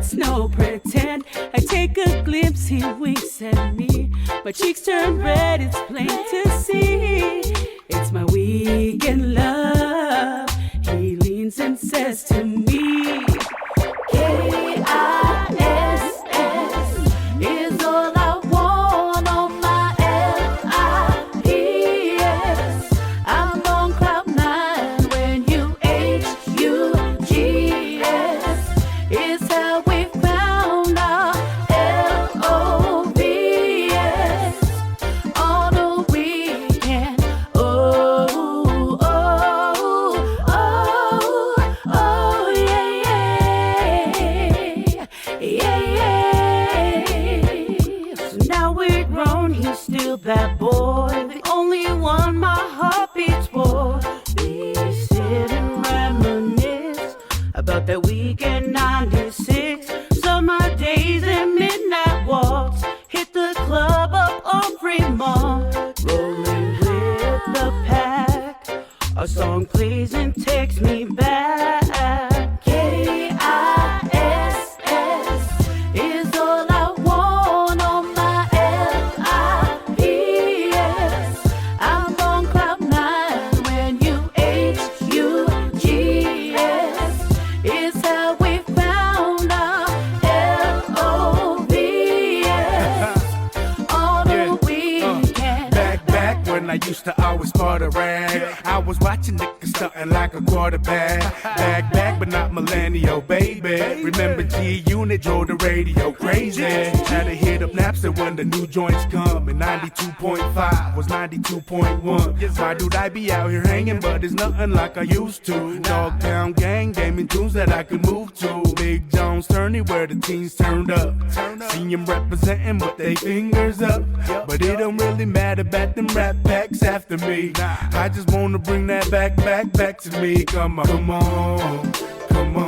it's no pretend. I take a glimpse, he winks at me. My cheeks turn red, it's plain to see. It's my weekend love. He leans and says to me, K-I-S-S is all I want on my L-I-P-S. I'm on cloud nine when you H-U-G-S. It's how we found our L-O-V-S on the weekend. Oh, oh, oh, oh, yeah, yeah, yeah. So now we're grown, he's still that boy, the only one my heart beats for. We sit and reminisce about that weekend '96. Summer days and midnight walks, hit the club up on Fremont, rolling with the pack. A song plays and takes me back. K-I-S-S is all I want on my L-I-P-S. I'm on cloud nine when you H-U-G-S. It's how we found our L-O-V-S on the weekend. Back when I used to always part a rag. I was watching niggas stunting like a quarterback. Back, but not millennial, baby. Remember G-Unit drove the radio crazy. Had to hit up Napster when the new joints come. And 92.5 was 92.1. Why dude I be out here hanging, but it's nothing like I used to. Dogtown gang, gaming tunes that I could move to. Big Jones tourney where the teens turned up. See them representing with they fingers up. But it don't really matter about them rap packs after me. I just wanna bring that back to me. Come on, come on, come on.